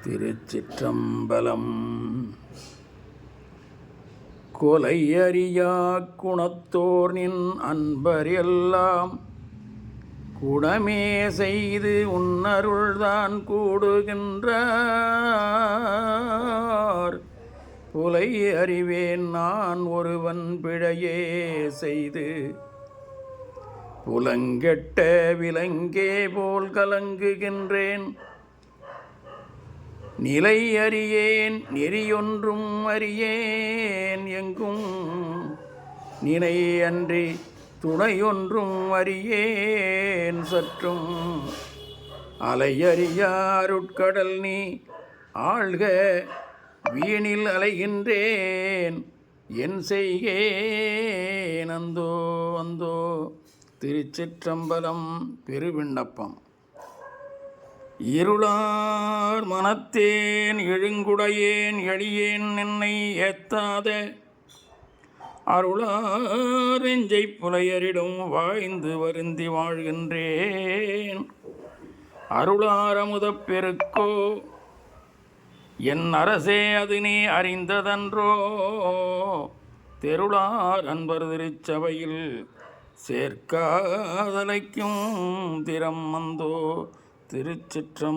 திருச்சிற்றம்பலம். கொலையறியா குணத்தோர் நின் அன்பர் எல்லாம் குணமே செய்து உன்னருள்தான் கூடுகின்றார். புலை அறிவேன் நான் ஒருவன் பிழையே செய்து புலங்கெட்ட விலங்கே போல் கலங்குகின்றேன். நிலை அறியேன் நெறியொன்றும் அறியேன் எங்கும் நினை அன்றி துணையொன்றும் அறியேன் சற்றும். அலையறியாருட்கடல் நீ ஆள்க வீணில் அலைகின்றேன் என் செய்கேன் அந்தோ அந்தோ. திருச்சிற்றம்பலம். பெருவிண்ணப்பம். இருளார் மனத்தேன் எழுங்குடையேன் எளியேன் என்னை ஏத்தாத அருளார் நெஞ்சை புலையரிடம் வாய்ந்து வருந்தி வாழ்கின்றேன். அருளார் அமுதப் பெருக்கோ என் அரசே அது நீ அறிந்ததன்றோ. தெருளார் அன்பர் திருச்சபையில் சேர்க்காதலைக்கும் திறம் வந்தோ. திருச்சிற்றம்.